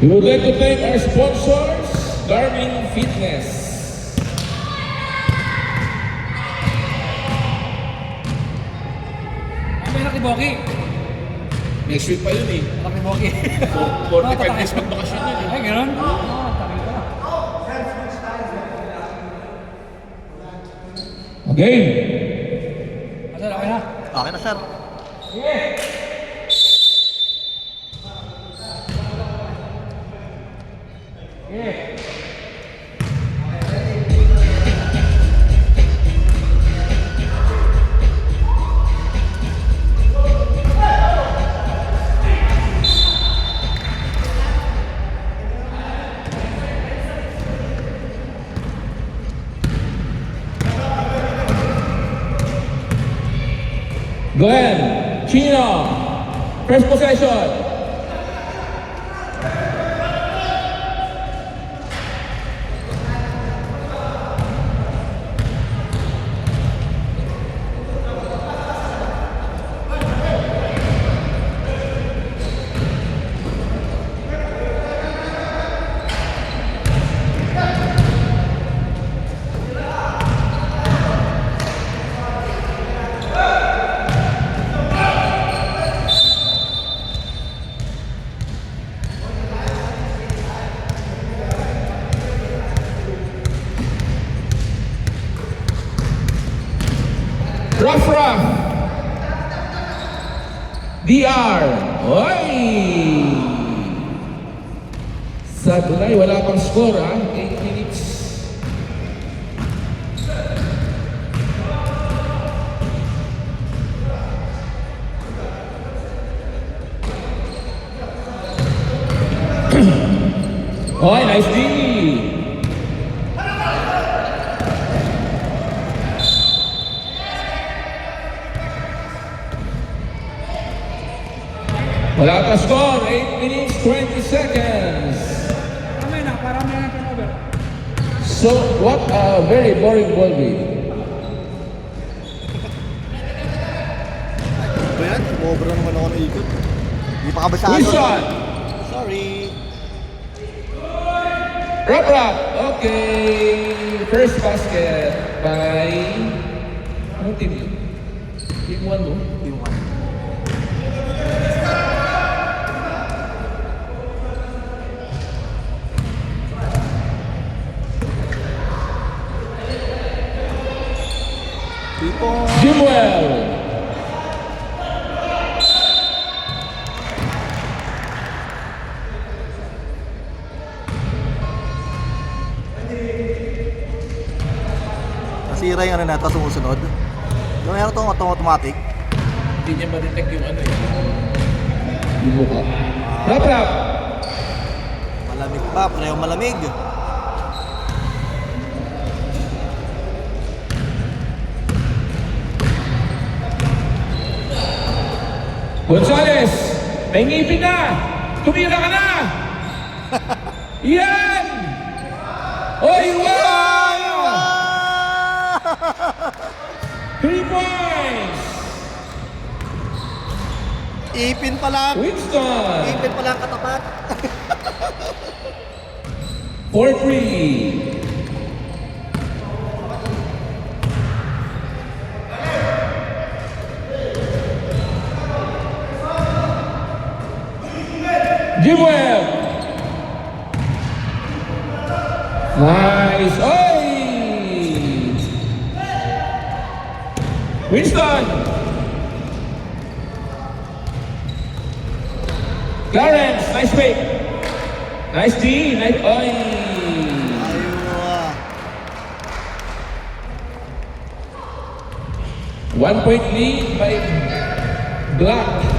We would like to thank our sponsors, Garmin Fitness. May nakiboki. Next week pa yun eh. Nakiboki. 45 days magbakasyon yun eh. Ay, gano'n? Oo, tagal ka. Okay. Sir, okay na? Okay na, sir. Glenn, Chino, first possession. Rough. DR. Oy! Sa tunay, wala pang score ha. 8 minutes. Oy, nice D. Wala ka score, 8 minutes, 20 seconds. Parang may na turnover. So, what a very boring ball game. Ba yan? Sumobra naman ako ng ikot. Hindi pa kabasado. Wilson! Sorry. Wrap. Okay. First basket by... Anong team yun? Team 1 mo? Team 1. Jimwell. Nasira yung ano na ito, sumusunod. Yung meron itong automatic. Hindi niya ma-detect yung ano yun. Yung mukha. Wrap. Malamig pa, pareho malamig. Gonzales, may ngipin na! Tumira ka na! Yan! Oy, wow! 3 points! Ipin pa lang. Winston! Ipin pa lang katapat. 4-3. Jimwell! Nice! Oy! Winston! Clarence, nice pick! Nice D! Nice... Oy! Ayun. 1 point lead by Black.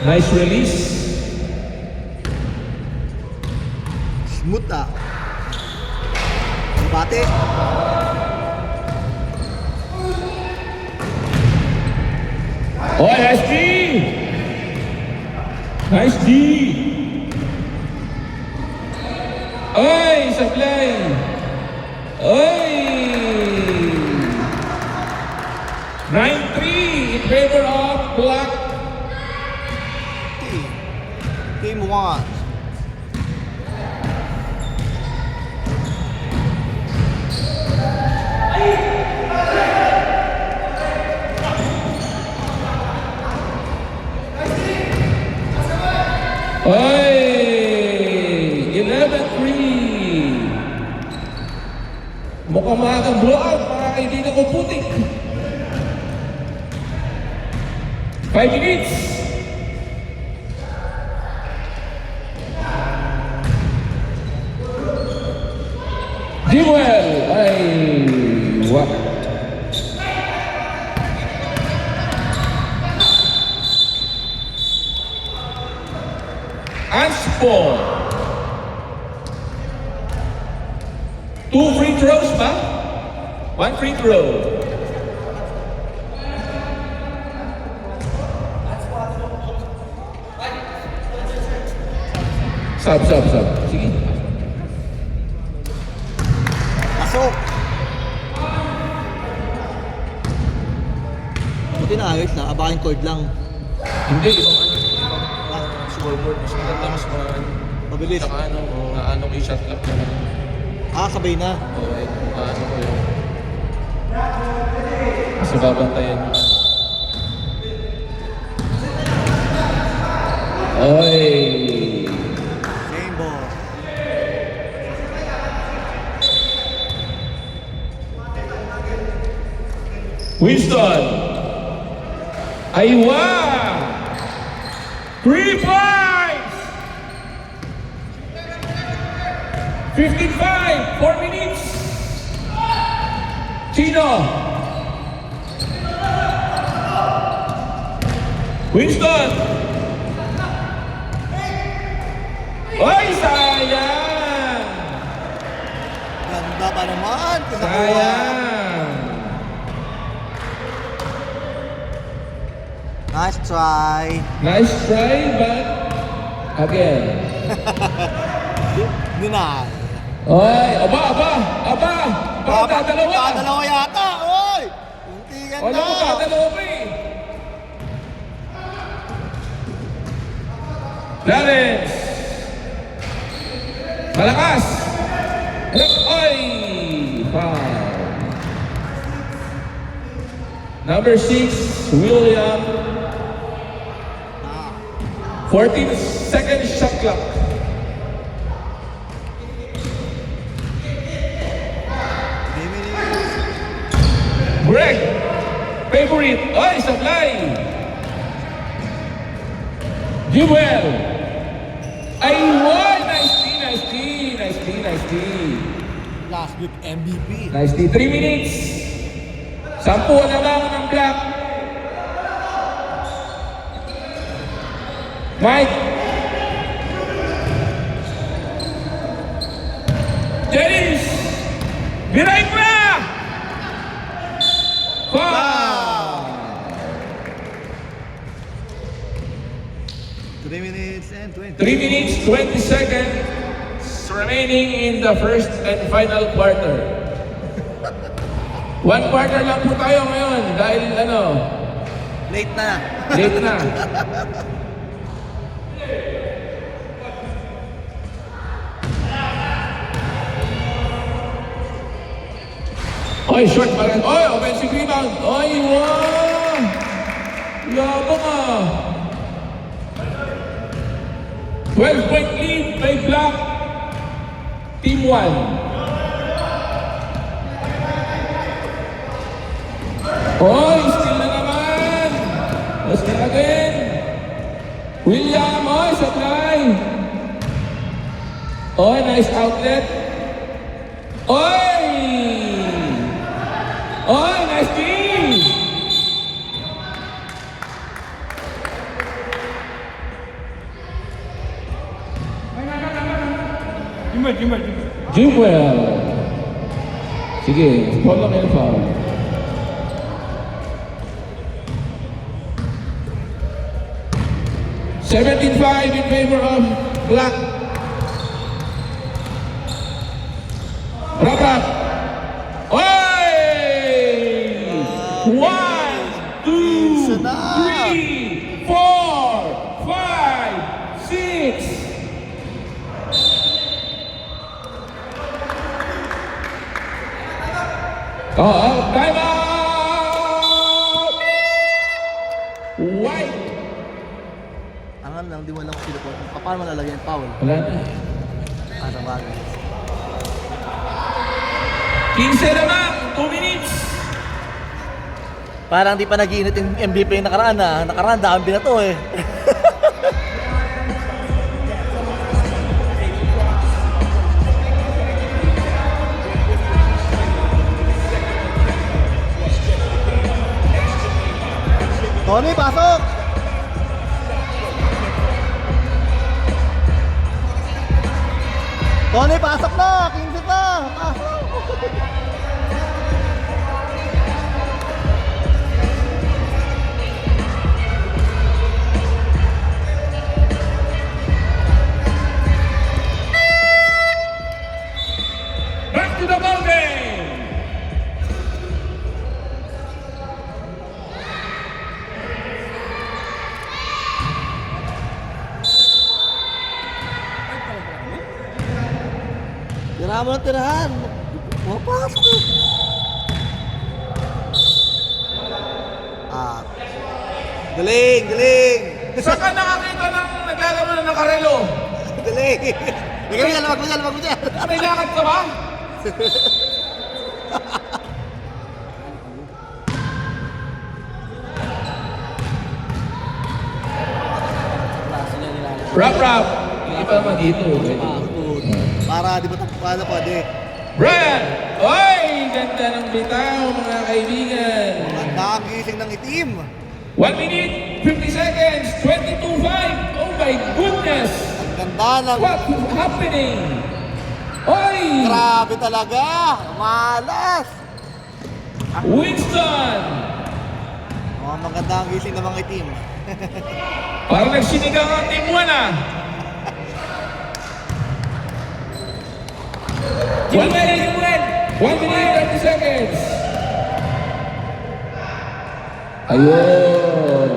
Nice release. Smooth ah. Bate. Oh, nice D. Nice D. Oy, supply. Oy. 9-3 in favor of Black. Team 1. Oy, 11-3. Mukhang makakang blowout, mga kaibigan ko putik. 5 minutes. Jimwell ay wak. Anspo. 2 free throws ba? 1 free throw. Sub. Sige. Pasok. Buti na ayos na. Abakin cord lang. Hindi, ibang scoreboard. Mas maganda, mas Mabilis. Saka ano ko yung shot clock naman. Sabay na. Okay, ano ko yun. Mas babantayan mo. Oy! Same ball. Winston! Aywa! 3 points! 55, 4 minutes! Chino! Winston! Oy, sayang! Ganda pa naman. Sayang! Nice try. Nice try, but again. Deny. Oy, aba! Dalawa! Dalawa yata. Oy! Muntikan Wala na. mo ka, dalawa pa eh. Clarence! Malakas! Oy! Foul. Number 6, William. 14 seconds shot clock. Greg! Favorite. Oy, supply! Jewel! Ay, wow! Nice D. Last week MVP. Nice D. 3 minutes. 10 na lang ng Black. Mike. Dennis. Birahin mo na! Foul! 3 minutes and 20. 3 minutes, 20 seconds remaining in the first and final quarter. 1 quarter lang po tayo ngayon dahil Late na. late na. Oy, short pa rin. Oy, offensive rebound. Oy, wow! Yabang ah. 12-point lead by Black. Team 1. Oy, still na naman. Still again. William, oy, supply. Oy, nice outlet. Oy! Oy, nice D! Jimber. Jimwell. Sige, foul lang yung foul. $17.5 in favor of Black. Wrap up. Oy! 1, 2, 3, 4, 5, 6. Time out! White. Ang lang, di mo alam kung sino po. Paano malalagay yung foul? Wala na. Ano bagay? 15 naman, 2 minutes. Parang di pa nag-iinit yung MVP yung nakaraan ah. Nakaraan, dami na to eh. Tony, pasok! Tony, pasok na! 15 na! Pasok! Back to the ball game. Tirahan mo ng tirahan! Mapasok eh! Ah. Galing! Galing! Saan ka nakakita ng naglalaro na nakarelo? Galing! Wag mo dyan! May lakad ka ba? Wrap. Hindi pa naman dito. Para di ba paano pwede? Brian! Oy! Ganda ng bitaw, mga kaibigan. Ang gising ng itim. 1 minute, 50 seconds, 22.5. Oh my goodness! Ang ganda ng... What's happening? Oy! Grabe talaga! Malas! Winston! Oh, maganda ang gising ng mga itim. Parang nagsinigang ang team 1 ah. 1 minute, 30 seconds. Ayun.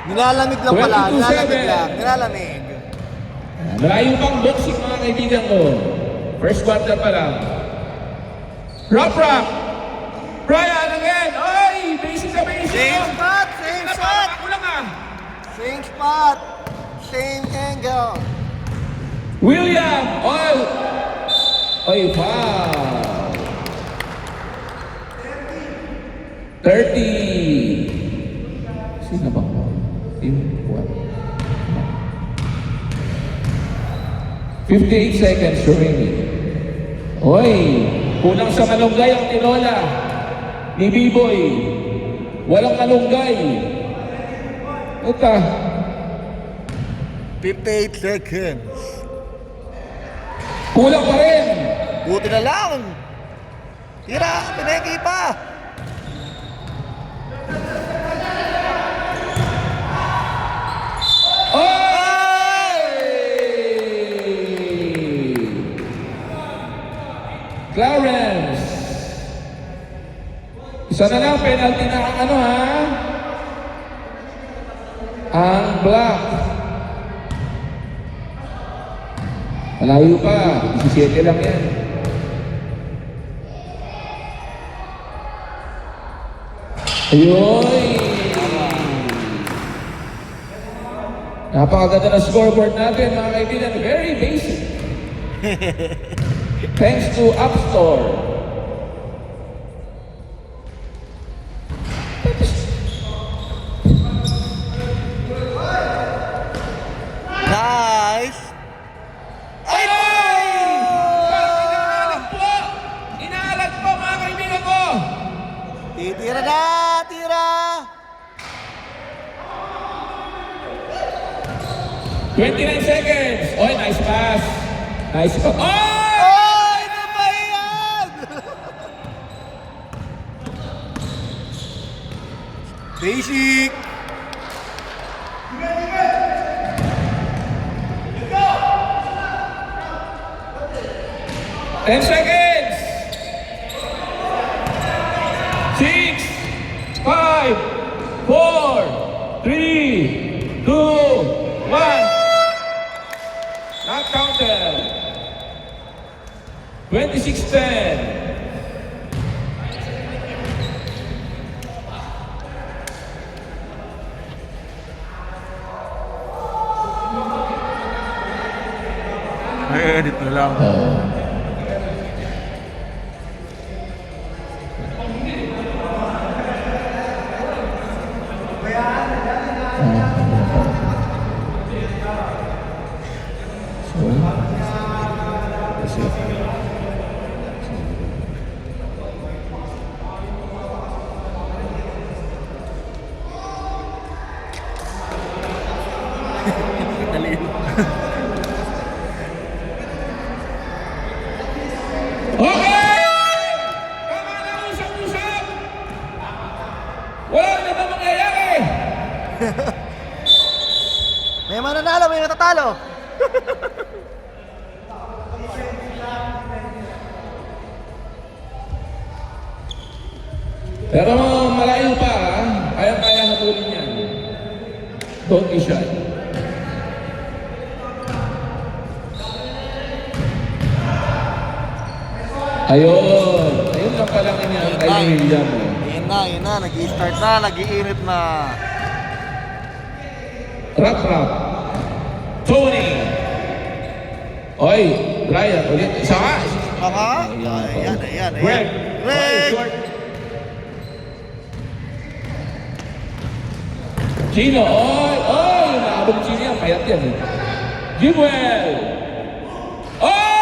Nilalamig lang pala. 22-7. Nilalamig. Malayo pang boxing mga kaibigan ko. First quarter pa lang. Wrap. Brian again. Oy! Basic na basic. Same spot! Same spot! Ako lang ah. Same spot! Same angle! William! Oy, foul! 30! Sino ba? Team 1. 58 seconds remaining. Oy! Kulang sa malunggay ang tinola ni B-Boy. Walang malunggay. Ito. 58 seconds. Kulang pa rin. Buti na lang! Tira! Pineki pa! Clarence. Isa na lang, penalty na ang ano ha? Ang Black. Malayo pa, 17 lang yan. Ayun! Napakaganda na scoreboard natin mga kaibigan. Very basic. Thanks to App Store. Nice! Ay! Inaalag po! Inaalag po mga kaibigan ko! Titira na! Tira! 29 seconds. Oy, nice pass. Nice pass. Oh! Ay! Ano ba yan? Basic! 10 seconds. 6, 5, 4, 3, 2, 1. Not counted. 26-10. Ay, edit na lang. Dali. Okay! Tama na, usap-usap! Wala na ba mangyayari? May mananalo, may matatalo. Pero malayo pa, kaya hatulin yan. Don't be shy. Ayun. Ayun lang pala niya kay William. Yun na. Nag-i-start na, nag-iinit na. Rap. Tony. Oy, Brian, ulit. Isa ka. Baka? Ayan. Greg. Greg! Chino. Oy, naabang Chino yan. Payat yan. Jimwell. Oh!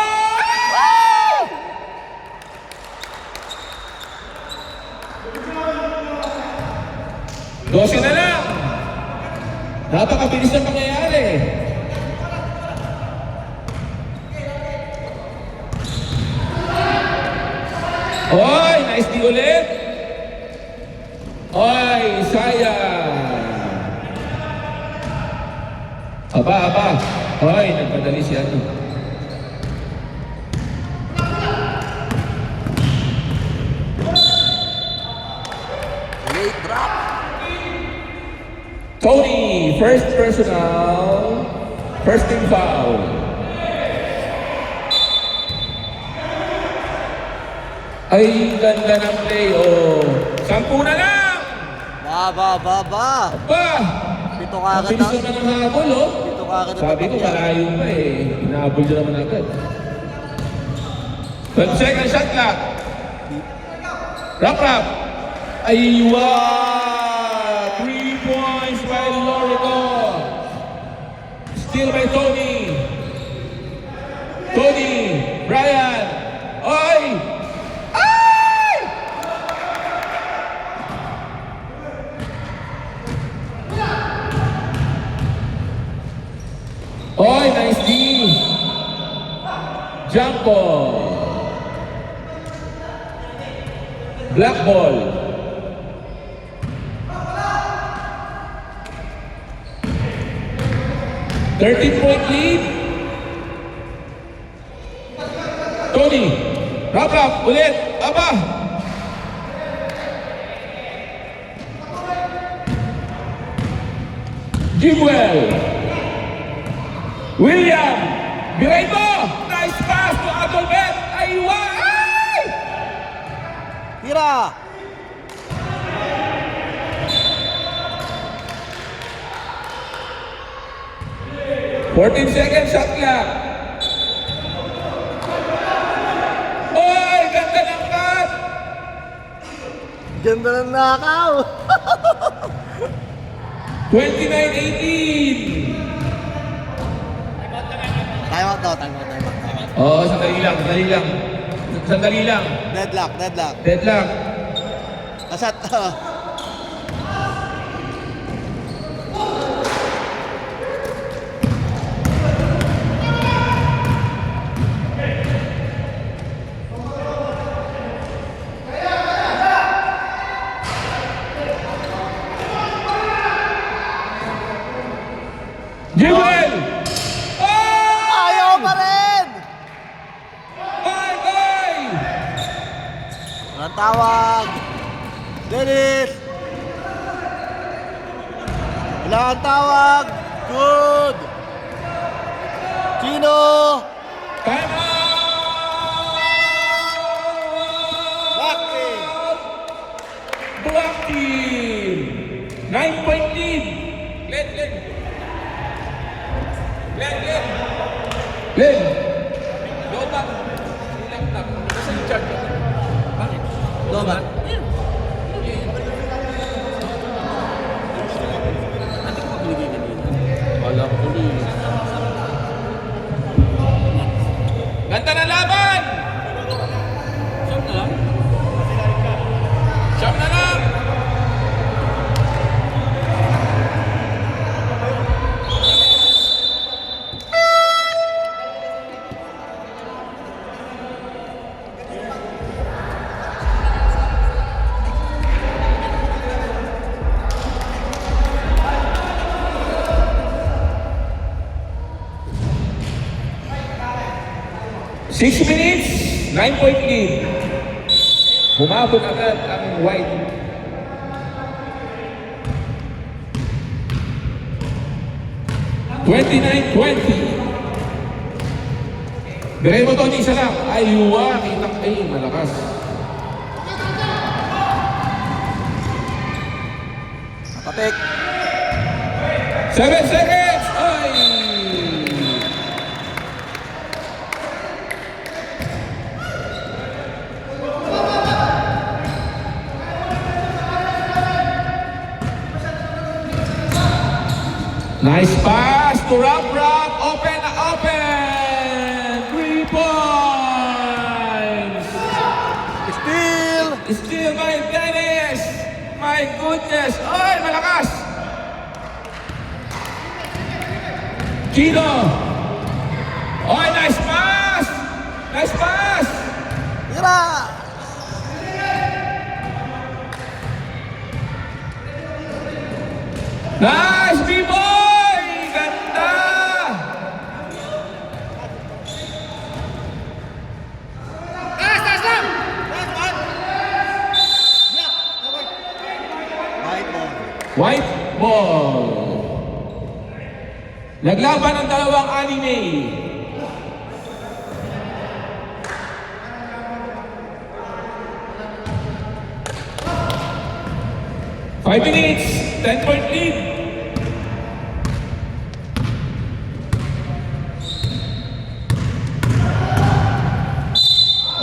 12 na lang. Napakabilis ng pangyayari. Oy, nice di ulit. Oy, sayang. Aba. Oy, nagpadali si ano. Late drop. Tony, first personal, first team foul. Ay, ganda ng play, oh. 10 na lang! Ba. Ba! Pito ka agad Mabilis na. naman ang habol, oh. Pito ka agad na. Sabi ko, malayo pa eh. Hinahabol nyo naman agad. 12 second shot clock. Rap. Aywa! 3 points by Lorico. Still by Tony. Brian. Oy! Ay! Oy, nice D. Jump ball. Black ball. Point lead. Tony. Rap. Ulit. Aba. Jimwell. William. Biray mo. Nice pass to Adolbert. Aywa. Ay! Tira! 14 seconds shot clock. Oy, ganda ng cut. Ganda ng nakaw! 29-18. Time out daw. Oo, sandali lang. Deadlock. Deadlock. Kasat. Jewel! Oh! Ayaw pa rin! Ay! Walang tawag. Dennis! Wala kang tawag. Good! Chino! Time out! Black team! Black team! 9-point lead! Len! Lobat! Laptop. Kasi yung charge. Bakit? Lobat. Wala ko tuloy. Ganda na laban! Siyam na lang! Six minutes, 9-point lead. Humabog agad ang white. $29-20. Bigay mo to, isa lang. Aywa, kitang malakas. Kapik. 7 seconds! Ay! Nice pass to Rob. Open na open! 3 points! Steal! Still by Dennis! My goodness! Ay, malakas! Chino! Ay, nice pass! Nice pass! Tira! Nice, B-boy! Ganda! White ball. White ball. Naglaban ng dalawang anime. Five minutes, 10-point lead.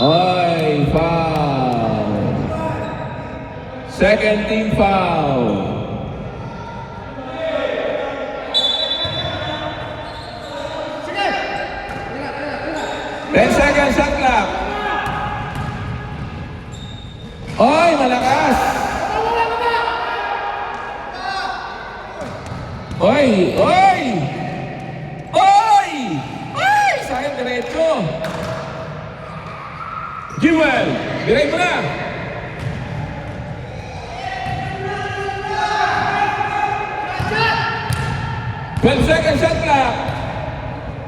Ay, foul. Second team foul. Ten seconds shot clock. Ay, malakas. Oy! Oy! Oy! Ay! Sayang diretso. Jewel, biray mo na. Twelve seconds shot clock.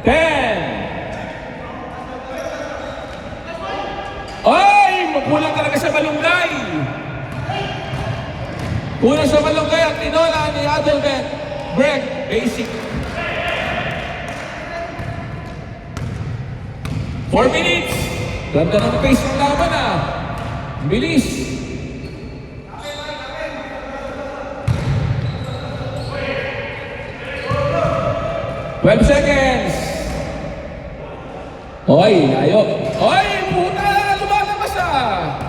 10. Ay! Kulang talaga sa malunggay. Kulang sa malunggay at tinola ni Adelbert. Break, basic. 4 minutes. Ganda ng pace ng laban ah. Bilis. Twelve seconds. Oy, layo. Oy, puta! Lumalabas ah!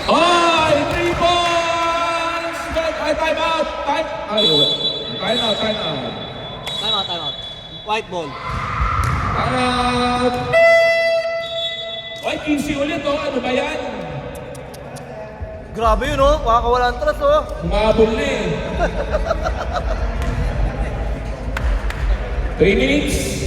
Ay, 3 points! Time out! Time out! Time out. White ball. Time out! Ay, 15 ulit oh! Ano ba yan? Grabe yun, oh. Makakawala ang trust, oh. Umabol na eh. 3 minutes.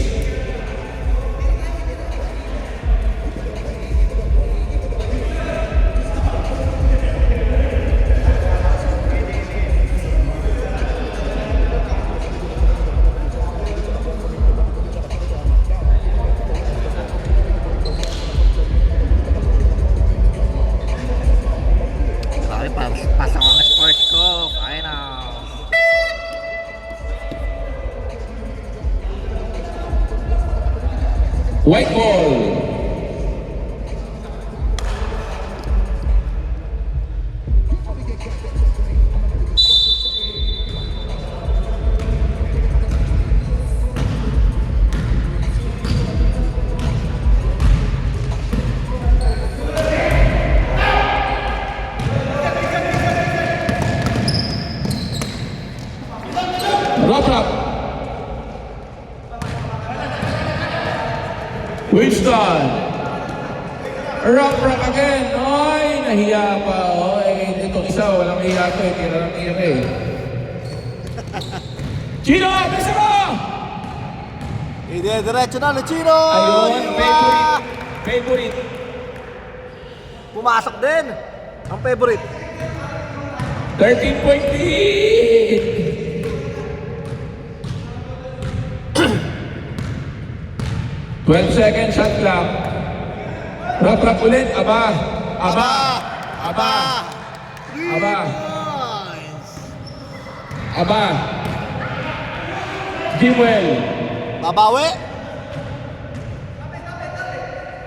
Sorry, pasok ang sports ko. Final. White ball. Rock. Winston. Rock again. Ay, nahiya pa. Ay, itong isa, walang hiya to. Tira ng tira eh. Chino, bisa mo! Hindi, diretso na, Luchino! Ayun, favorite. Pumasok din. Ang favorite. 13-point lead. 12 seconds shot clock. Rock ulit. Aba. Jimwell. Babawi.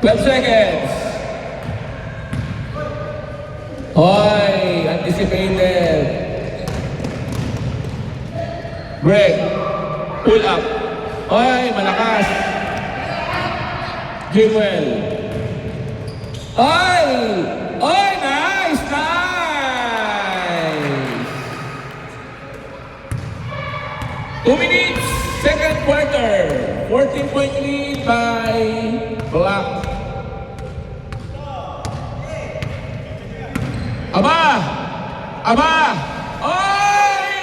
12 seconds. Hoy, anticipated. Break. Pull up. Hoy, malakas. Jimwell. Hoy! Hoy, nice! 2 minutes, second quarter. 14-point lead by Black. Aba! Oy!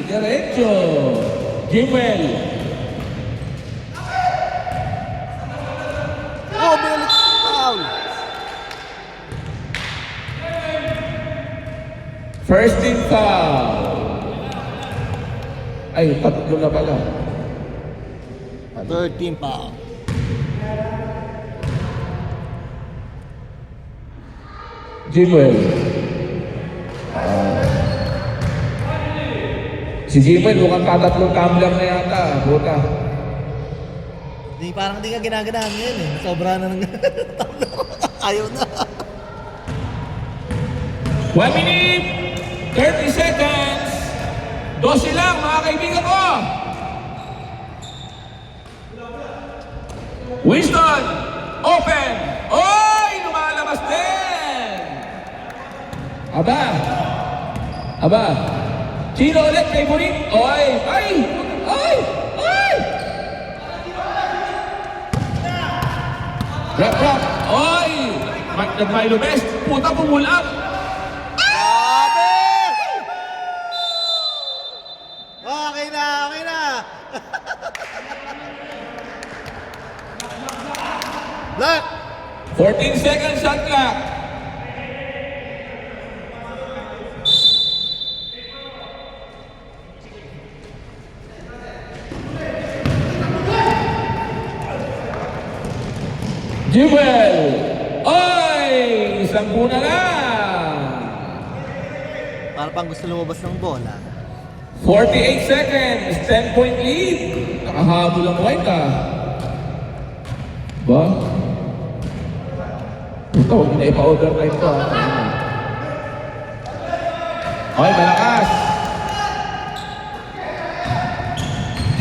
Diretso. Jimwell. Oh, bilis foul. First team foul. Ay, tatlo na pala. Third team foul. Jimwell. Si Jimwell mukhang tatatlong tumbler na yata. Buta. Parang di ka ginaganahan ngayon eh. Sobra na ng ayaw na. 1 minute, 30 seconds. 12 lang mga kaibigan ko. Winston, open. Oy, lumalabas din. Aba. Chino ulit, favorite. Oy. Rock. Oy. Nag-Milo Best. Puta, pull up. Grabe! Okay na. 14 seconds shot clock. Jimwell. Oy! 10 na lang. Para pang gusto lumabas ng bola. 48 seconds. 10-point lead. Nakahabol ang white ah. Ba? Ito, huwag na ipa-overtime to ah. Okay, malakas.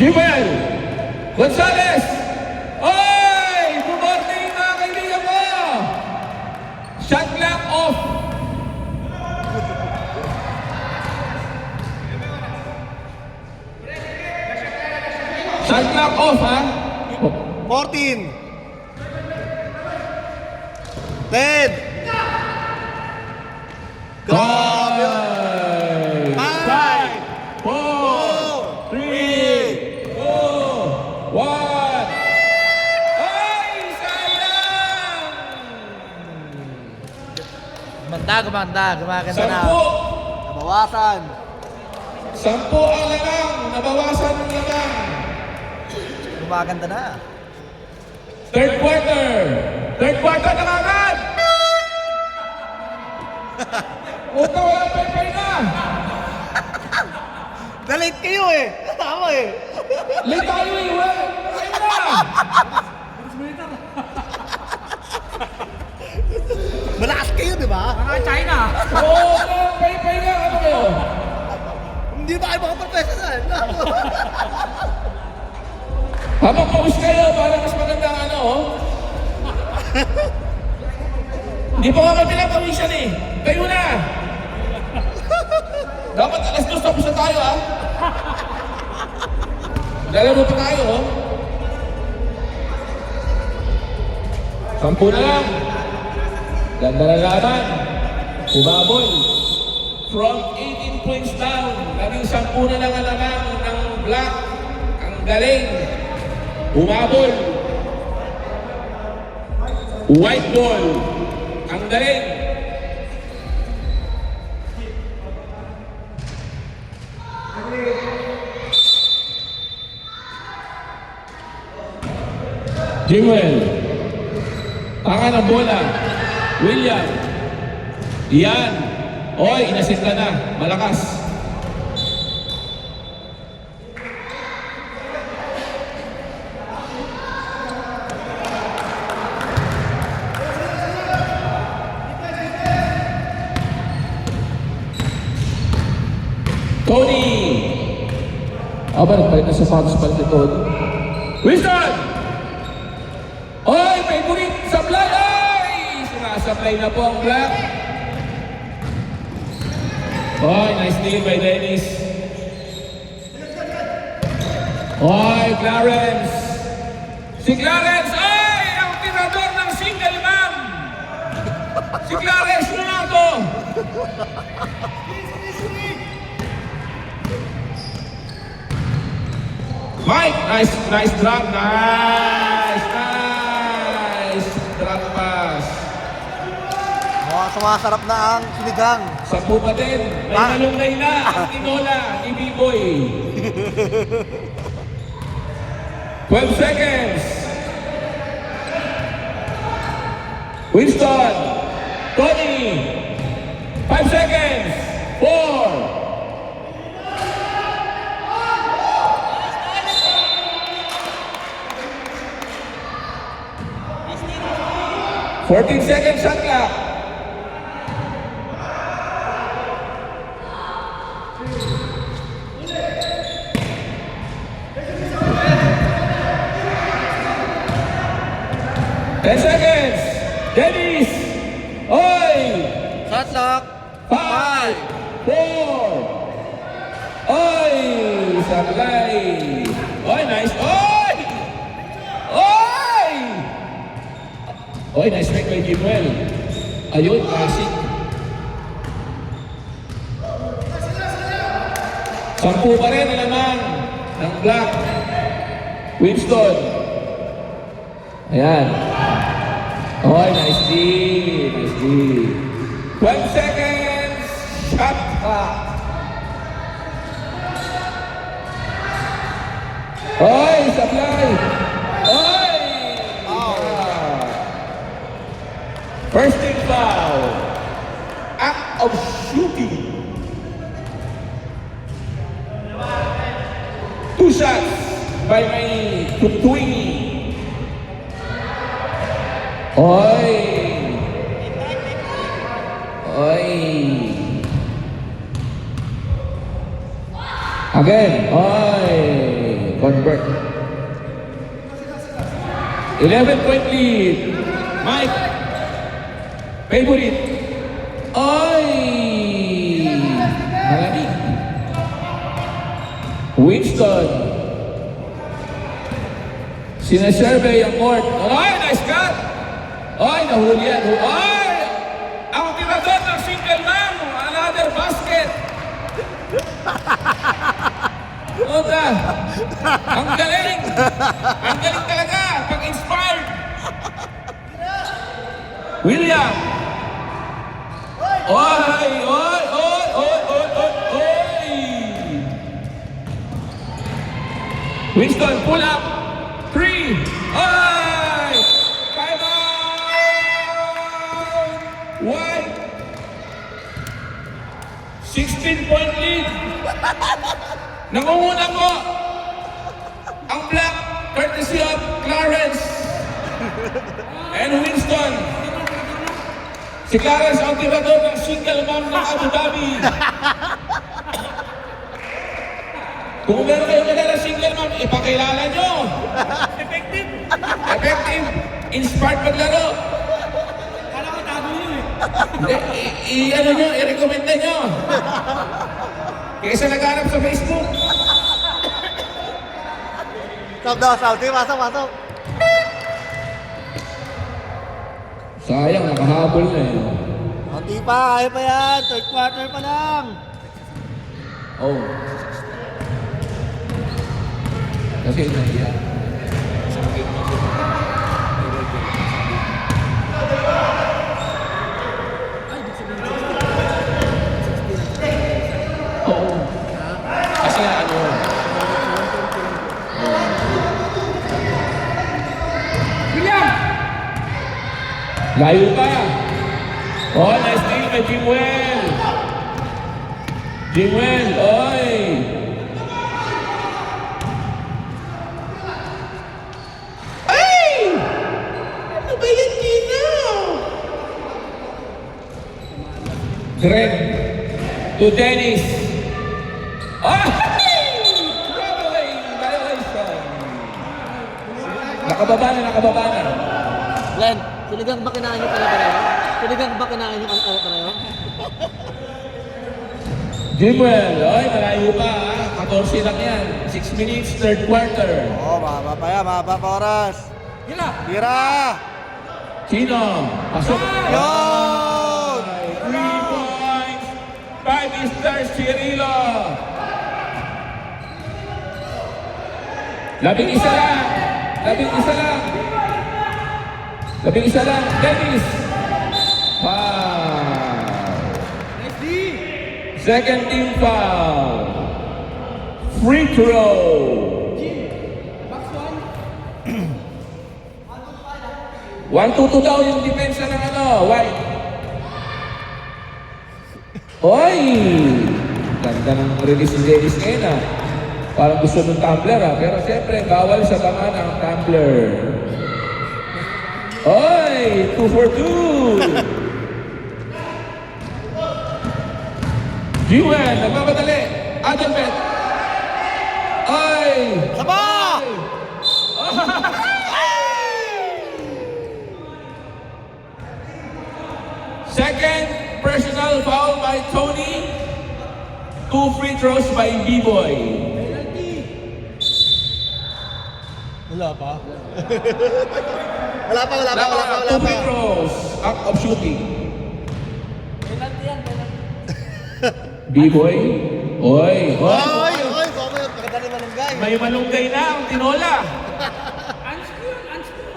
Jimwell. Gonzalez. Oy! Good morning mga kaibigan ko. Shot clock off. Shot clock off ha. 14 10 Grabe! 5 5, 4, 3, Gumaganda na. 10. Nabawasan. 10 ang lamang. Nabawasan ng lamang. Gumaganda na. Third quarter. Third quarter na kagad. Puta, wala pay na. Galit kayo eh. Tama eh. Late tayo eh. Wala pay na. Malakas kayo, di ba? Mga China. Oo, pay na. Ano kayo? Hindi ba kayo mga professional? Habang pause kayo, para mas magandang ano, oh. Hindi pa nga kayo pinapawisan eh. Kayo na. Dapat alas 2 tapos na tayo, ah. Lalaro pa tayo, oh. 10 na lang. Ganda na laban. Umabol. From 18 points down. Naging 10 na lang ang lamang ng black. Ang galing. Umabol. White ball. Ang galing. Jimwell. Tangan ng bola. William. Yan. Oy, inasit ka na. Malakas. Tony. Aba, nagpalit na sapatos pala ni Tony. Wilson! Oy, favorite supply! Oy! Sumasablay na po ang black. Oy, nice steal by Dennis. Oy, Clarence. Si Clarence, ay! Ang tirador ng single ma'am. Si Clarence na to. Mike, nice drop. Nice drop pass. Sumasarap na ang sinigang. 10 pa din. May malunggay na ang tinola ni B-Boy. 12 seconds. Winston. Tony. 5 seconds. 4. 14 seconds shot clock. Ten seconds. Dennis. Oy. Shot clock. 5, 4. Oy. Sablay. Oy, nice. Oy. Oy. Oy, nice make by Jimwell. Ayun, classic. 10 pa rin naman ng black. Winston. Ayan. Oy, nice D. Nice D. 12 seconds. Shot clock. Oy, supply. Oy. First team foul. Act of shooting. 2 shots by my Tutwingi. Oy. Oy. Again. Oy. Convert. 11-point lead. Mike. Favorite. Oy. Malamig. Winston. Sinasurvey ang court. Oy, nice cut. Oy, nahuli yan. Oy! Ang tirador ng single man. Another basket. Oda. Ang galing. Ang galing talaga. Pag-inspired. William. Oy! Oy! Oy! Oy! Oy! Oy! Oy! Winston, pull up! 3! Oy! Time out! One! 16-point lead! Nangunguna po ang Black courtesy of Clarence and Winston. Si Clarence ang tirador ng single mom ng Abu Dhabi. Kung meron kayong kilala single mom, ipakilala nyo. Effective. Effective. Inspired maglaro. Kala ko tago yun eh. Hindi, i-ano nyo, i-recommenda nyo. Kaysa naghanap sa Facebook. Stop daw, stop. Sige, pasok, pasok. Sayang, nakahabol na eh. Hindi pa, kaya pa yan. Third quarter pa lang. Oh. Kasi nahiya. Oo. Kasi nga ano. William! Layo pa. Oh, nice steal kay Jimwell. Jimwell, oy. Ay! Ano ba yan, Gino? Greg to Dennis. Ay! Violation. Nakababa na, nakababa na. Glenn, sinigang ba kinain niyo pare-pareho? Sinigang ba kinain niyo pare-pareho? Jimwell, ay, malayo pa ha. 14 lang yan. 6 minutes, third quarter. Oo, mahaba pa yan. Mahaba pa oras. Gila! Tira! Chino, pasok. Yun! 3 points. 5 stars, Cirilo. 11 lang. 11 lang. 11 lang. Dennis. Foul. Nice D! Second team foul. Free throw. Box 1. 1-2-2 daw yung depensa ng ano, White. Hoy! Ganda ng release ni Dennis ngayon ah. Parang gusto ng tumbler ah. Pero siyempre, bawal sa tama ng tumbler. Hoy! 2 for 2! Jewel, nagmamadali. Adelbert. Ay! Saba! Second personal foul by Tony. 2 free throws by B-Boy. Wala pa. Wala pa, wala pa, wala pa, wala 2 pa. free throws. Act of shooting. Penalty yan, penalty. B-Boy. Oy, oy. Oy, oy, baka yung pagkata ni Manunggay. May malunggay na ang tinola. Unscrew yun, unscrew.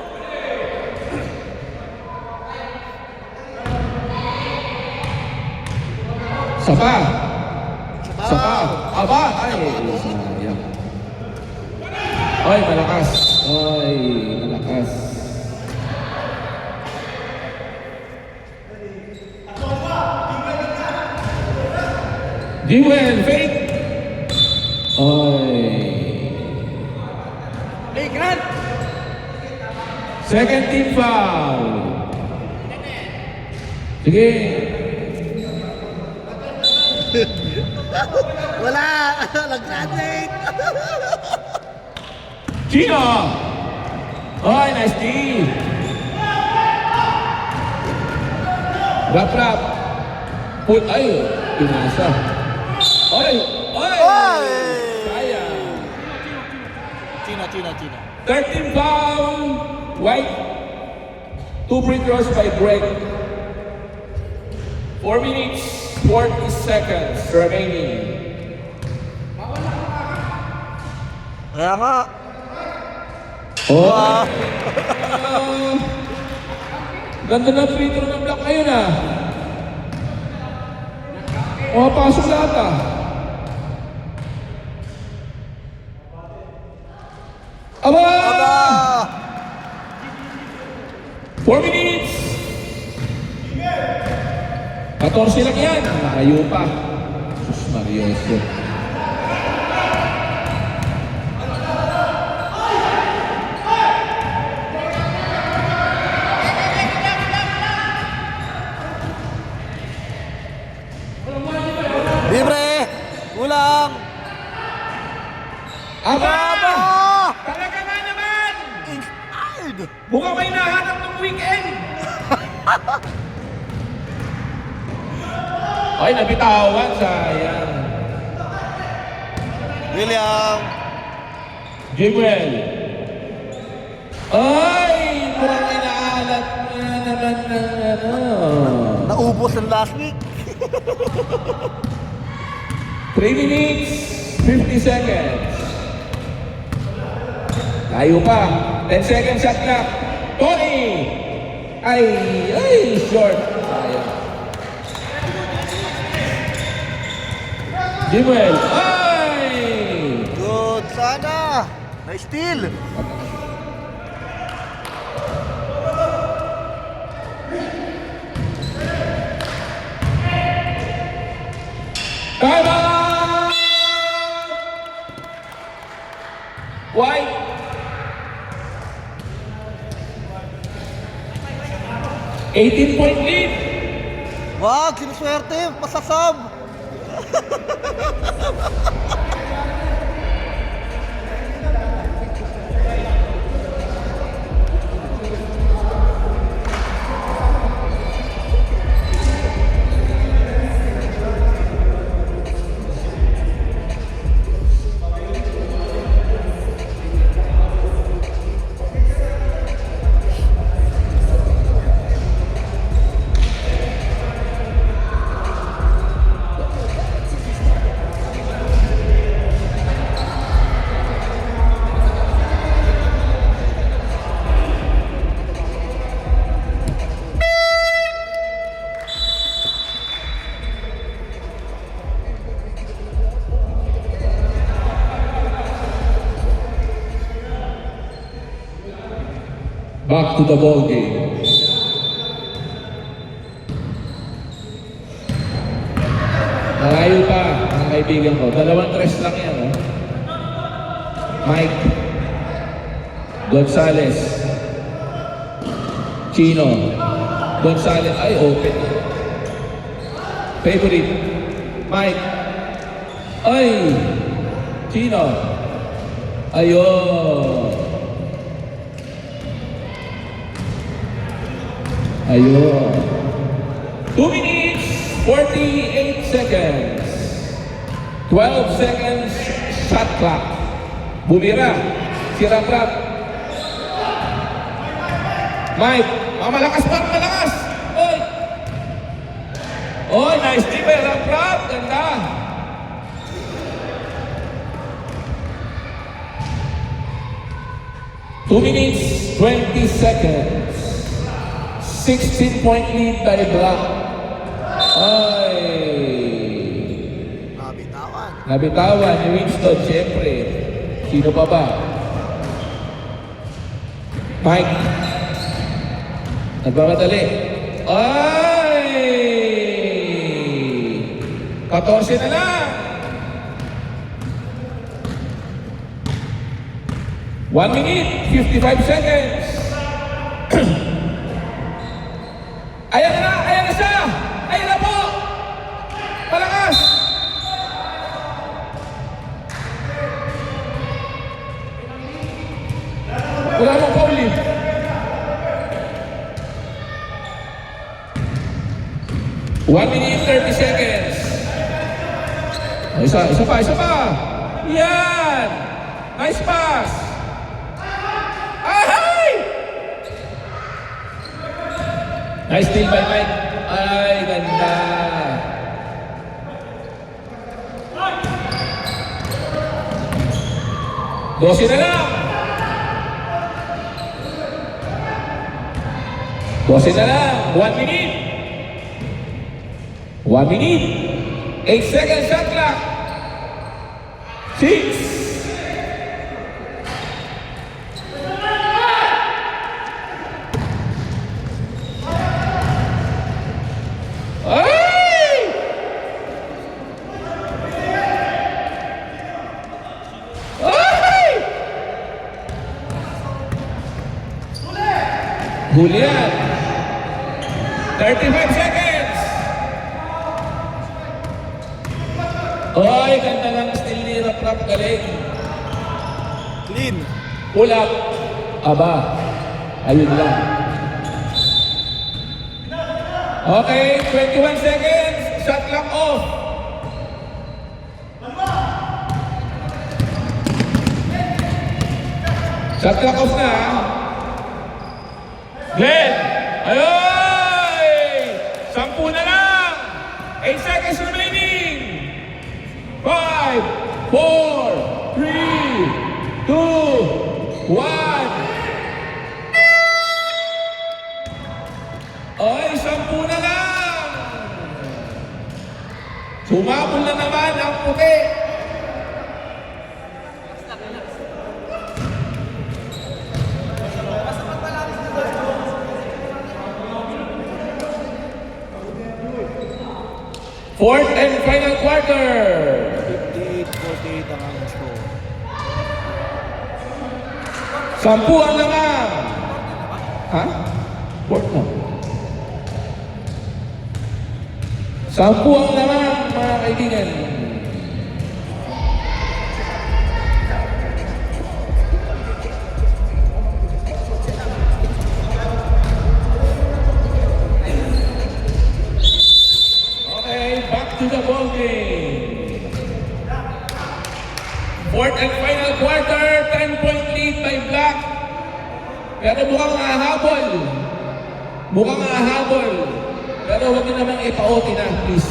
Sapa. Sapa. Aba. Ay, sayang. Oy, malakas. Oy, malakas. Jewel, fake. Oy. Play, Grant! Second team foul. Sige. Wala! Nag-graduate! Gino. Oy, nice D. Rap. Put, ay, pinasa. Oy, oy. Oy! Sayang. China. 13 foul. White. 2 free throws by Greg. 4 minutes, 40 seconds remaining. Kaya nga. Oh. Ah. Ganda ng free throw ng block ngayon ah. Pumapasok lahat ah. Aba! Aba! 4 minutes! 14 lang yan. Nakayo pa. Sus Marioso. Libre! Kulang! Aba! Aba! Talaga nga naman! Inspired! Mukhang may nahanap ng weekend! Ay, nabitawan. Sayang. William! Jimwell. Ay! Mukhang inaalat na naman ng ano. Naubos ang last week. 3 minutes, 50 seconds. Tayo pa. 10 seconds shot clock. Tony! Ay, short. Sayang. Jimwell. Ay! Good sana! Na-steal! Time out! White. $18-point lead. Wag! Sinuswerte! Pasasab! Back to the ball game. Malayo pa, mga kaibigan ko. 2-3 lang yan, oh. Mike. Gonzales. Chino. Gonzales. Ay, open. Favorite. Mike. Ay! Chino. Ayun. Ayun. 2 minutes, 48 seconds. 12 seconds shot clock. Bumira. Si Rap. Mike. Malakas pa, malakas. Oy. Oy, nice team eh. Rap. Ganda. Two minutes, 20 seconds. 16-point lead by Black. Ay! Nabitawan. Nabitawan ni Winston, siyempre. Sino pa ba? Mike. Nagmamadali. Ay! 14 na lang. 1 minute, 55 seconds. Ayan na siya! Ayan na po! Malakas! Wala mong pauli. One minute, 30 seconds. Isa pa. Yan! Nice pass! Ay! Nice steal by Mike. Ay, ganda. Dosi na lang. 1 minute. 1 minute. 8-second shot clock. 6. Ay! Ay! Huli yan. 35 seconds. Oy, ganda ng steal ni Rap. Galing. Clean. Pull up. Aba. Ayun lang. Okay, 21 seconds. Shot clock off. Shot clock off na. Glenn. Ayoy! 10 na lang. 8 seconds remaining. 5, 4, 3, 2, 1. Ay, 10 na lang! Sumabol na naman ang puti! Fourth and final quarter! 58-48 ang ang score. 10 ang naman! Ha? Fourth na. 10 ang naman, mga kaibigan. Okay, back to the ball game. Fourth and final quarter, 10-point lead by Black. Pero mukhang hahabol. Mukhang hahabol. Pero huwag niyo namang ipa-OT na, please.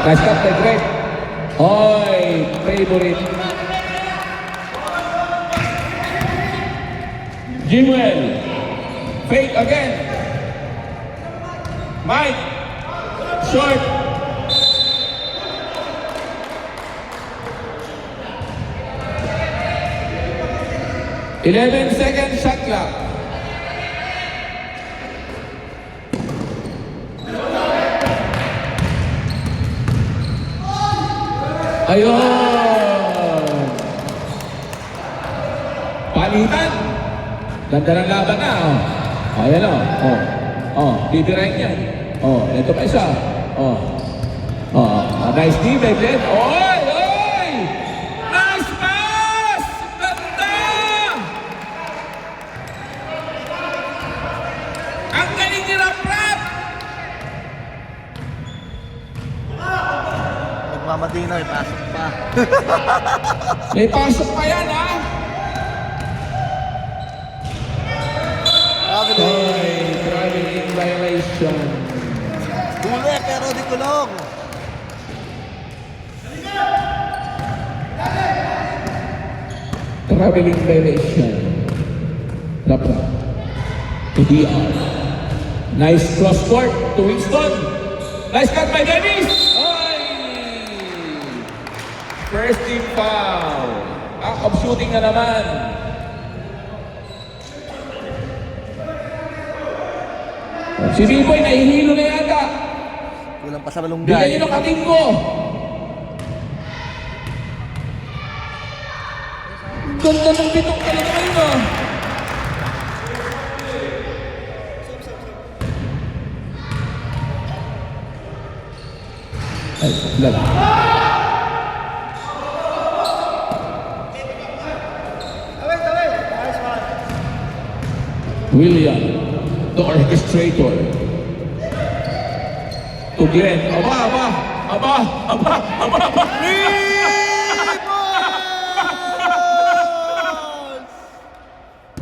Nice cut by Greg. Oy, favorite. Jimwell. Fake again. Mike. Short. Eleven-second shot clock. Ayun! Palitan! Ganda ng laban na, oh. Ayan, oh. Oh. Oh, bibirahin yan. Oh, ito pa isa. Oh. Oh, nice team, Glenn. Oy! Oy! Nice pass! Ganda! Ang galing ni Rap! Nagmamadali na, may pasok pa. May pasok pa yan, ha? Oy, traveling violation. Huli, pero di kulong. Traveling violation. Dapat. To DR. Nice cross court to Winston. Nice cut by Dennis. Oy! First team foul. Back of shooting na naman. Si B-Boy nahihilo na yata. Kulang pa sa Bigyan malunggay. niyo ng kating ko. Ganda ng bitok talaga ngayon, ah. Ay, lala. William, the orchestrator. To Glenn. Aba.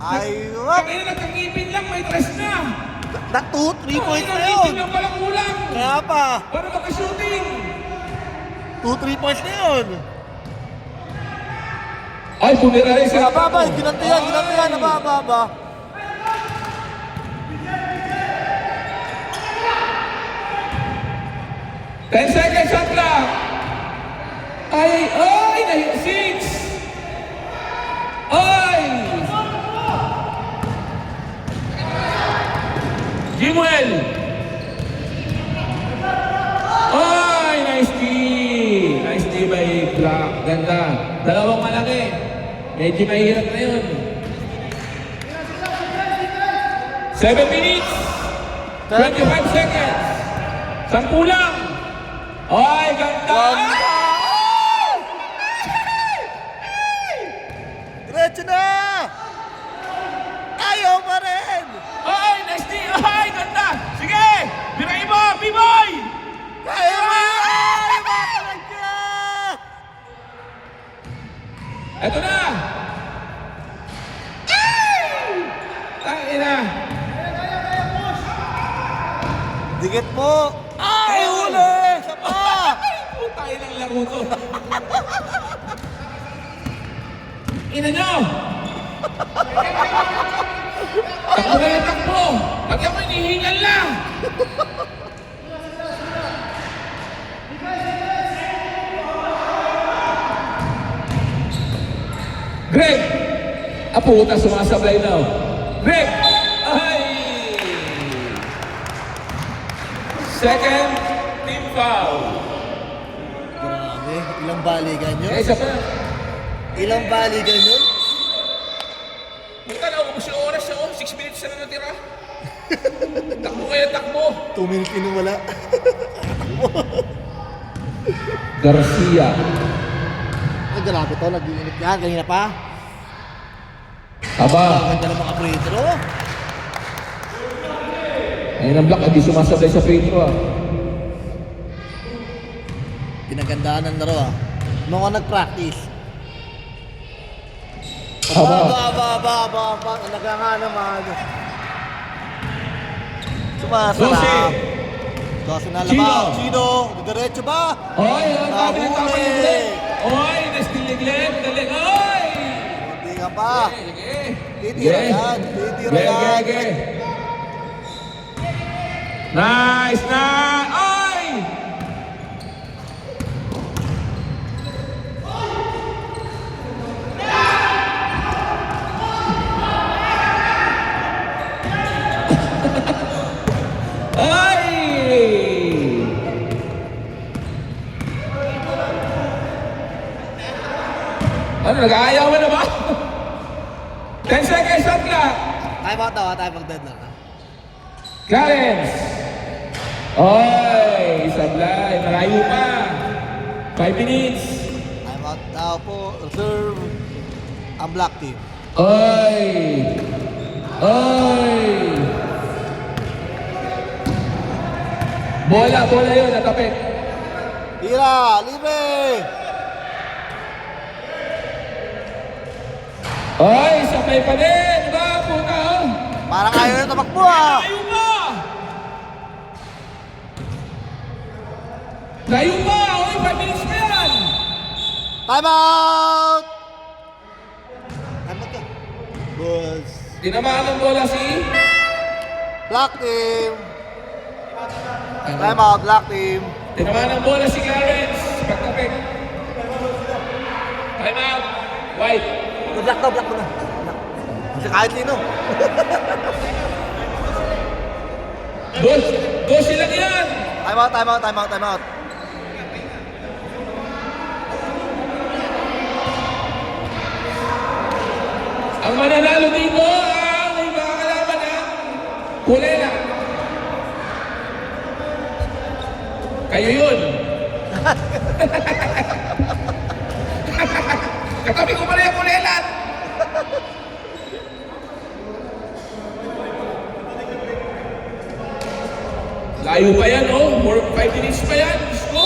Ayun! Kaya nagkakipin lang, may tres na. Na 2, 3 points na Kaya yun! lang palang kulang. Kaya pa. Para maka-shooting. 2-3 points na yun. Ay, pumirali sa Nababa, ginantihan, nababa. Ten seconds shot clock. Ay, 6. Ay! Jimwell. Ay, nice D. Nice D by Black. Ganda. Dalawang malaki. Medyo mahirap na yun. 7 minutes. 25 seconds. 10 lang. Ay, ganda. Diretso na! Ayaw pa rin! Ay, nice D. Ay, ganda. Sige. Birahin mo, B-boy. Kaya mo! Ay, matalag ka! Eto na. Ay! Tangina. Dikit po! Ay, huli! Isa pa! Putay ng laro to. Ina nyo! Takbo kayo, takbo! Pag ako inihingal lang! Greg! Puta, sumasablay na. Greg! Ay! Second team foul. Grabe, ilang baligan yun? Isa pa. Ilang baligan yun? Puta na, ubus yung oras na 6 minutes na natira. Takbo kayo, takbo. 2 minutes inuwala. Garcia. Ay, grabe to, nag-iinit yan. Kanina pa. Aba. Ganda ng mga free throw. Ayun ang Black, hindi sumasablay sa free throw. Pinagandaan ng laro ah. Nung ako nag-practice. Aba. Aba. Talaga nga naman. Sumasarap. 12 na labaw. Chino, diretso ba? Oy, ang tabi ng tapay ni Nahuli. Glenn. Oy, nastilliglen. Daling, oy! Hindi ka pa. Sige. Titira yan. Titira yan. Ge. Nice na! Oy! Ano, nag-aayawan na ba? 10 seconds shot clock. Time out daw, tayo mag-deadlock. Clarence. Oy, sablay. Malayo pa. 5 minutes. Time out daw po. Reserve ang black team. Oy. Bola yun, natapik. Tira, libre! Oy, sabay pa din. Diba, puta, oh. Parang ayaw na tamakbo ah! Layo pa! Layo pa! Oy, 5 minutes pa yan! Time out! Time out ka. Bulls. Tinamaan ng bola si... Black team. Time out, black team. Tinamaan ng bola si Clarence. Pagtapik. Time out. White. Black daw, black mo na. Kasi kahit nino. Dos lang yan! Time out. Ang mananalo dito, may mga kalaban na Kulela. Kayo yun. Katabi ko pala yung Kulelat. Layo pa yan, oh. 5 minutes pa yan. Diyos ko.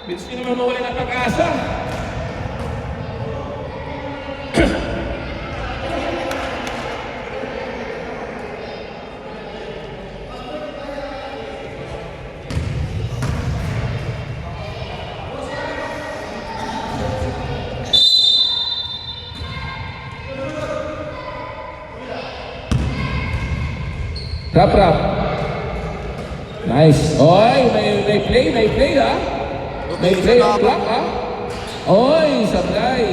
Bilis nyo naman mawala ng pag-asa. Rap, rap. Nice. Oy, may play ha. May play on block ha. Oy, sablay.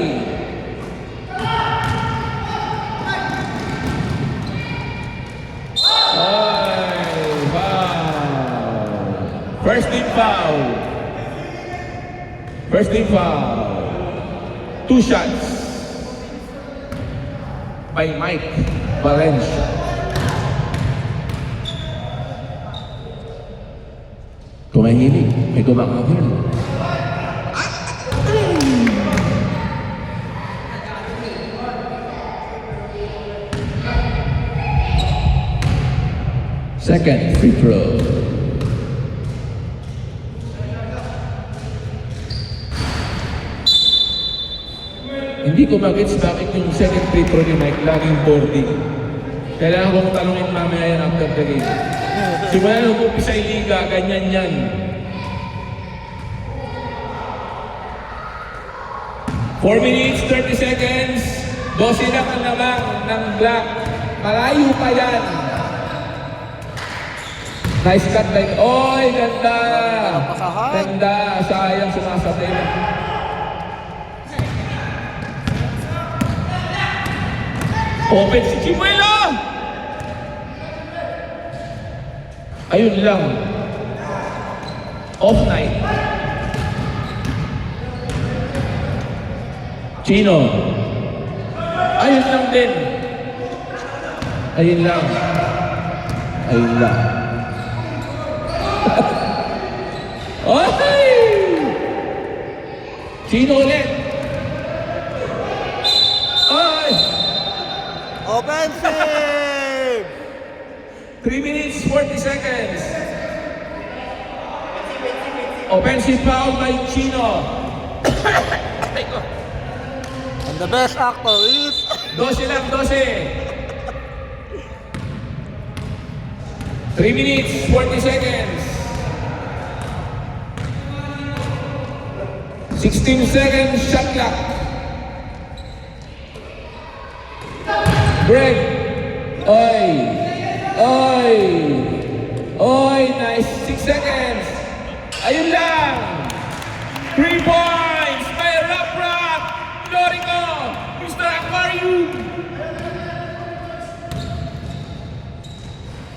Oy, foul. First team foul. First team foul. 2 shots. By Mike Valencia. Tumahimik, may kumakahil. Second free throw. Hindi ko magets bakit yung second free throw ni Mike laging boarding. Kailangan kong talungin mamaya yan after the game. Simula nung umpisa yung liga, ganyan yan. Four minutes, 30 seconds. 12 lang ang lamang ng black. Malayo pa yan. Nice cut like, oy, ganda. Ganda, sayang sumasabay na. Open si Chimuelo! Ayun lang. Off night. Chino. Ayun lang din. Ayun lang. Ayun lang. Oy! Chino ulit. Oy! Offensive! 3 minutes, 40 seconds. Offensive foul by Chino. And the best actor is... 12 lang, 12. 3 minutes, 40 seconds. 16 seconds, shot clock. Break. Oy. Oy. Oy, nice. 6 seconds. Ayun lang. 3 points by Rap Rap. Lorico, Mr. Aquarium.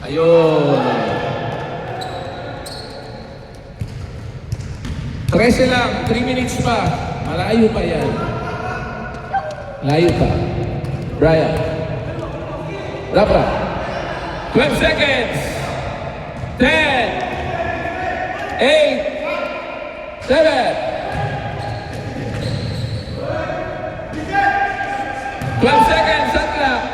Ayun. 13 lang. 3 minutes pa. Malayo pa yan. Malayo pa. Brian. Rap Rap. 12 seconds. 10. 8. 7. 12 seconds, shot clock.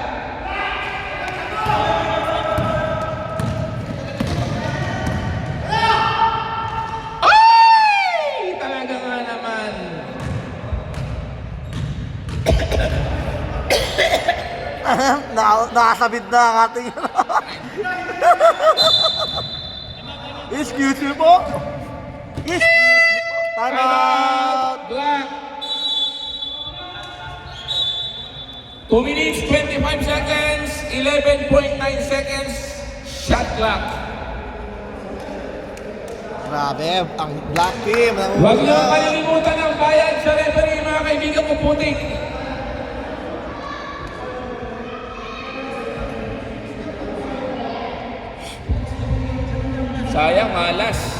Ay! Talaga nga naman. Nakasabit na ang ating... Excuse me po. Excuse me po. Time out. Black. 2 minutes, 25 seconds, 11.9 seconds, shot clock. Grabe, ang black team. Huwag niyo kalilimutan ang bayad sa referee, mga kaibigan ko putik. Sayang, malas.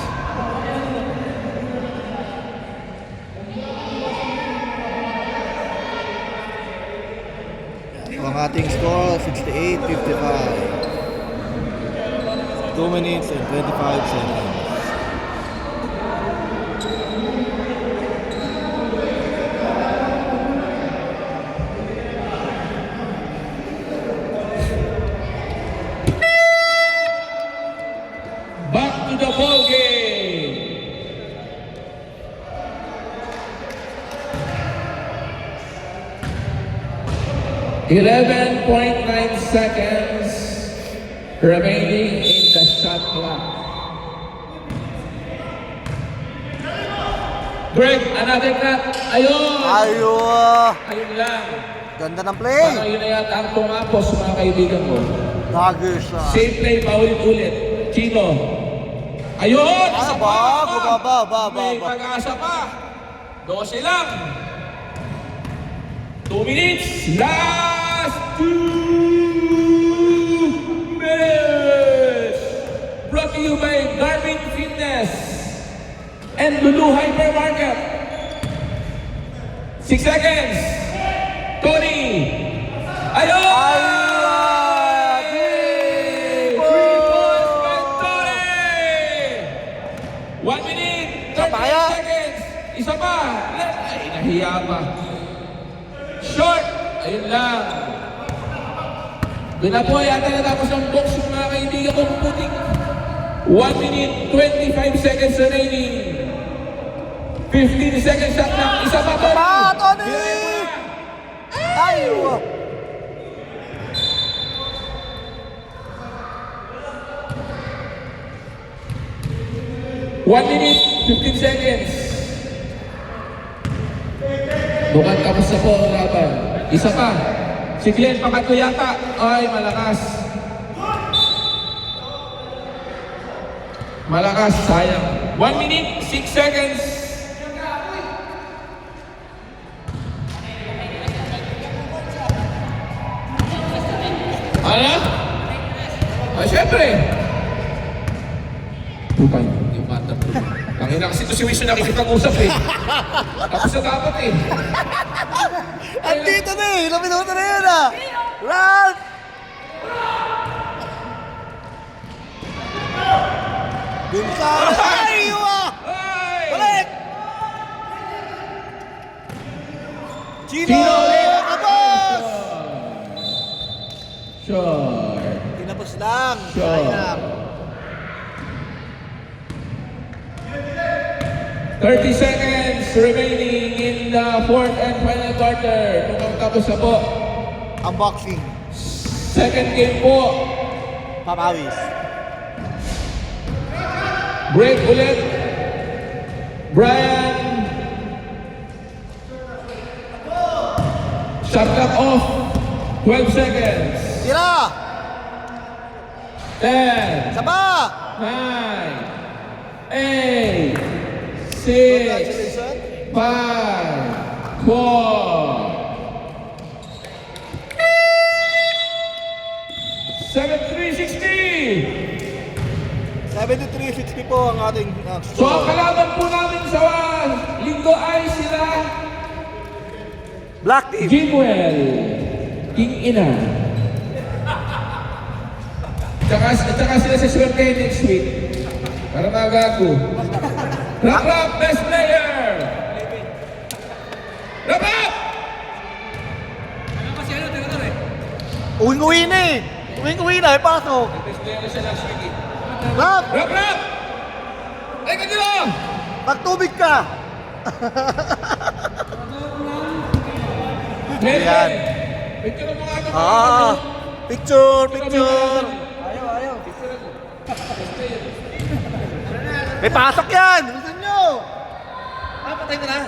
Ang ating score, 68-55. 2 minutes and 25 seconds. Back to the ball game. .9 seconds remaining in the shot clock. Greg, another cut. Ayun! Ayun! Ayun lang. Ganda ng play! Parang yun na yata ang tumapos, mga kaibigan mo. Daggers ah. Same play, paulit-ulit. Chino. Ayun! Ah, Isa bago, pa. May ba. pag-asa pa. 12 lang. 2 minutes. Last 2 minutes. Brought to you by Garmin Fitness and Lulu Hypermarket. 6 seconds. Tony. Ayun! Three points by Tony! 1 minute, 30 Kaya? seconds. Isa pa. Ay, nahiya pa. Short. Ayun lang. Doon na po yata natapos ang box yung mga kaibigan kong puting. 1 minute, 25 seconds remaining. 15 seconds shot lang. Isa pa to. Tony! Ayaw! 1 minute, 15 seconds. Mukhang tapos na po ang laban. Isa pa. Si Glenn, pangatlo yata. Ay, malakas. Malakas, sayang. 1 minute, 6 seconds. Ano? Ah, syempre. Putay, yung bata po. Tangina kasi ito si Wiso nakikipag-usap eh. Tapos na dapat eh. Andito na eh! Ilang minuto na yun ah! Run! Gonzalo! Ayaw ah! Ay! Balik! Chino! Chino ulit! Tapos! Short. Tinapos lang. Sure. Sayang. 30 seconds remaining in the fourth and final quarter. Mukhang tapos na po. Unboxing. Second game po. Papawis. Break ulit. Brian. Shot clock off. 12 seconds. Tira! 10, Saba! 9, 8, 6, 5, 4, 73-60. 73-60 po ang ating So ang kalaban po namin sa linggo ay sila Black Team. Jimwell, King Ina. Tsaka sila sa swerte next week. Para magago. Rap, best player! Rap! Ano kasi ano, tira eh. Uwing-uwi na eh. Uwing-uwi na eh. Pasok. Best player siya last week. Rap! Rap! Ay, kanila! Magtubig ka! Ayan. Picture mo nga ito. Picture, picture. Ayaw. May pasok yan! Gusto nyo! Patay ko na.